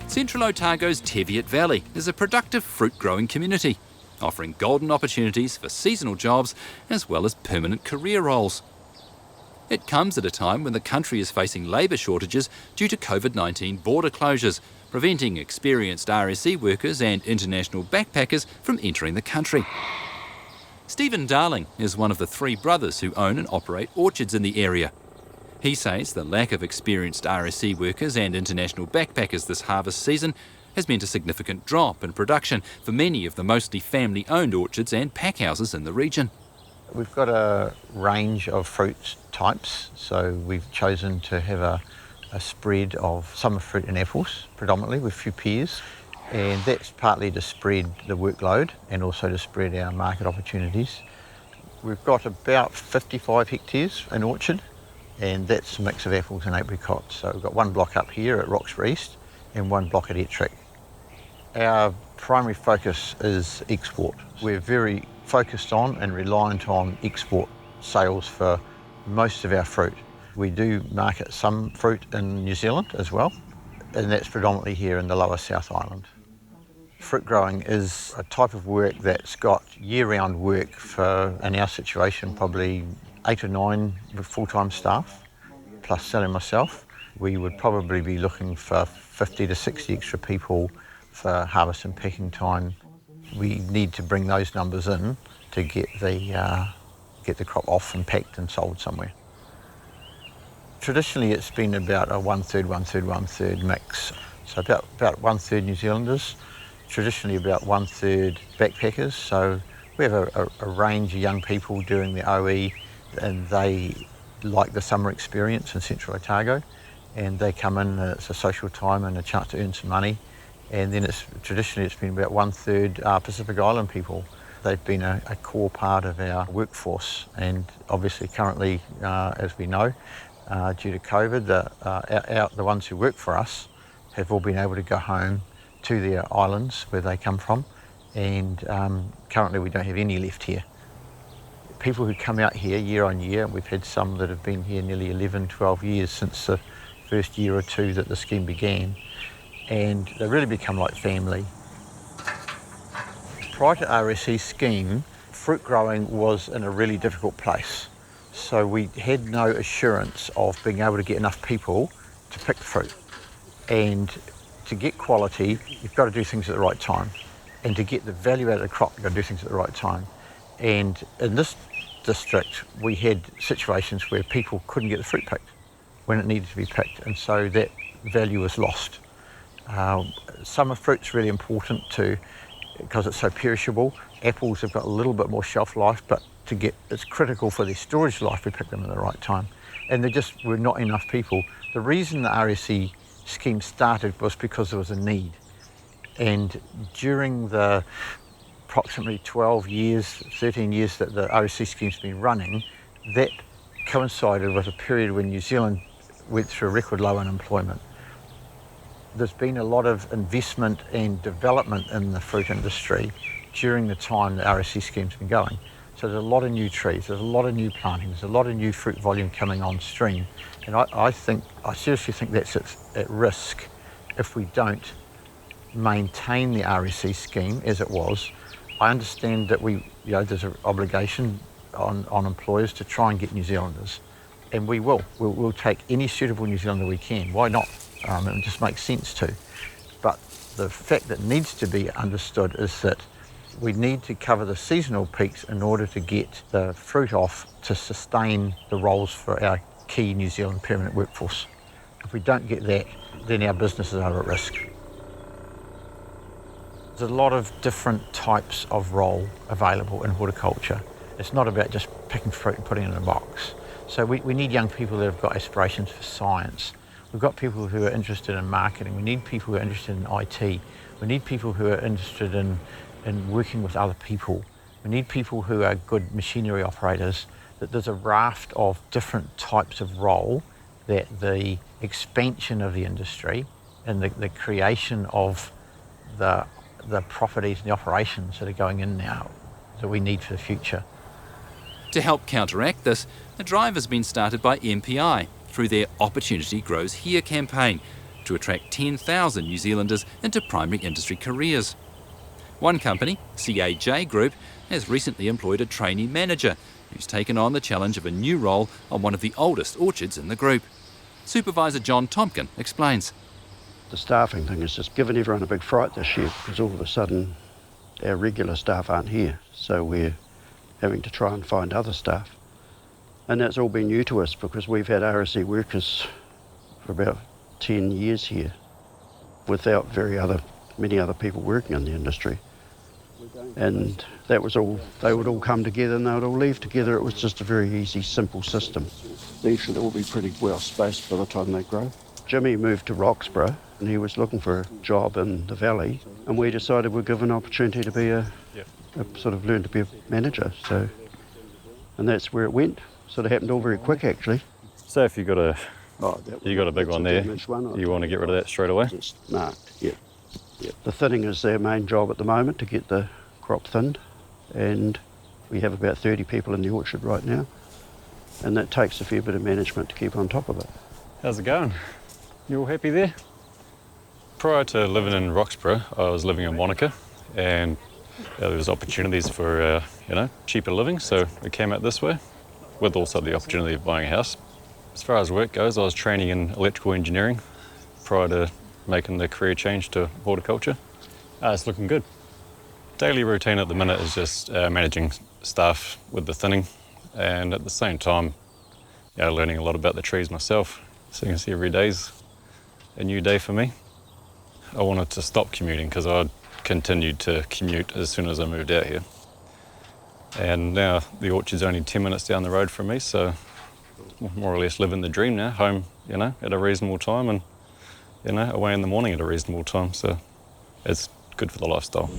Central Otago's Teviot Valley is a productive fruit-growing community, offering golden opportunities for seasonal jobs as well as permanent career roles. It comes at a time when the country is facing labour shortages due to COVID-19 border closures, preventing experienced RSE workers and international backpackers from entering the country. Stephen Darling is one of the three brothers who own and operate orchards in the area. He says the lack of experienced RSE workers and international backpackers this harvest season has meant a significant drop in production for many of the mostly family-owned orchards and packhouses in the region. We've got a range of fruit types, so we've chosen to have a spread of summer fruit and apples, predominantly with a few pears, and that's partly to spread the workload and also to spread our market opportunities. We've got about 55 hectares in orchard, and that's a mix of apples and apricots. So we've got one block up here at Roxburgh East and one block at Ettrick. Our primary focus is export. We're very focused on and reliant on export sales for most of our fruit. We do market some fruit in New Zealand as well, and that's predominantly here in the lower South Island. Fruit growing is a type of work that's got year-round work for, in our situation, probably 8 or 9 full-time staff, plus Sally myself. We would probably be looking for 50 to 60 extra people for harvest and packing time. We need to bring those numbers in to get the crop off and packed and sold somewhere. Traditionally, it's been about a one-third mix. So about one-third New Zealanders, traditionally about one-third backpackers. So we have a range of young people doing the OE, and they like the summer experience in Central Otago, and they come in and it's a social time and a chance to earn some money. And then traditionally it's been about one-third Pacific Island people. They've been a core part of our workforce, and obviously currently, as we know, due to COVID, the ones who work for us have all been able to go home to their islands where they come from, and currently we don't have any left here. People who come out here year on year, we've had some that have been here nearly 11, 12 years since the first year or two that the scheme began, and they really become like family. Prior to RSE scheme, fruit growing was in a really difficult place. So we had no assurance of being able to get enough people to pick the fruit. And to get quality, you've got to do things at the right time. And to get the value out of the crop, you've got to do things at the right time. And in this district, we had situations where people couldn't get the fruit picked when it needed to be picked. And so that value was lost. Summer fruit's really important too, because it's so perishable. Apples have got a little bit more shelf life, but it's critical for their storage life we pick them at the right time. And there just were not enough people. The reason the RSE scheme started was because there was a need. And during the approximately 12 years, 13 years that the RSE scheme's been running, that coincided with a period when New Zealand went through record low unemployment. There's been a lot of investment and development in the fruit industry during the time the RSE scheme's been going. So there's a lot of new trees, there's a lot of new planting, there's a lot of new fruit volume coming on stream. And I seriously think that's at risk if we don't maintain the RSE scheme as it was. I understand that there's an obligation on employers to try and get New Zealanders, and we will. We'll take any suitable New Zealander we can. Why not? It just makes sense to. But the fact that needs to be understood is that we need to cover the seasonal peaks in order to get the fruit off to sustain the roles for our key New Zealand permanent workforce. If we don't get that, then our businesses are at risk. There's a lot of different types of role available in horticulture. It's not about just picking fruit and putting it in a box. So we need young people that have got aspirations for science. We've got people who are interested in marketing. We need people who are interested in IT. We need people who are interested in working with other people. We need people who are good machinery operators. That there's a raft of different types of role that the expansion of the industry and the creation of the properties and the operations that are going in now that we need for the future. To help counteract this, a drive has been started by MPI through their Opportunity Grows Here campaign, to attract 10,000 New Zealanders into primary industry careers. One company, CAJ Group, has recently employed a trainee manager who's taken on the challenge of a new role on one of the oldest orchards in the group. Supervisor John Tompkin explains. The staffing thing has just given everyone a big fright this year because all of a sudden our regular staff aren't here, so we're having to try and find other staff. And that's all been new to us because we've had RSE workers for about 10 years here without many other people working in the industry. And that was all, they would all come together and they would all leave together. It was just a very easy, simple system. These should all be pretty well spaced by the time they grow. Jimmy moved to Roxburgh and he was looking for a job in the valley, and we decided we'd give an opportunity to be learn to be a manager. So, and that's where it went. Sort of happened all very quick actually. So if you got a big one there, you want to get rid of that straight away? It's marked, yeah. The thinning is their main job at the moment, to get the crop thinned, and we have about 30 people in the orchard right now, and that takes a fair bit of management to keep on top of it. How's it going? You all happy there? Prior to living in Roxburgh, I was living in Wanaka, and there was opportunities for cheaper living, so we came out this way, with also the opportunity of buying a house. As far as work goes, I was training in electrical engineering prior to making the career change to horticulture. It's looking good. Daily routine at the minute is just managing staff with the thinning, and at the same time, learning a lot about the trees myself. So you can see every day's a new day for me. I wanted to stop commuting because I'd continued to commute as soon as I moved out here. And now the orchard's only 10 minutes down the road from me, so more or less living the dream now, home, at a reasonable time, and away in the morning at a reasonable time, so it's good for the lifestyle.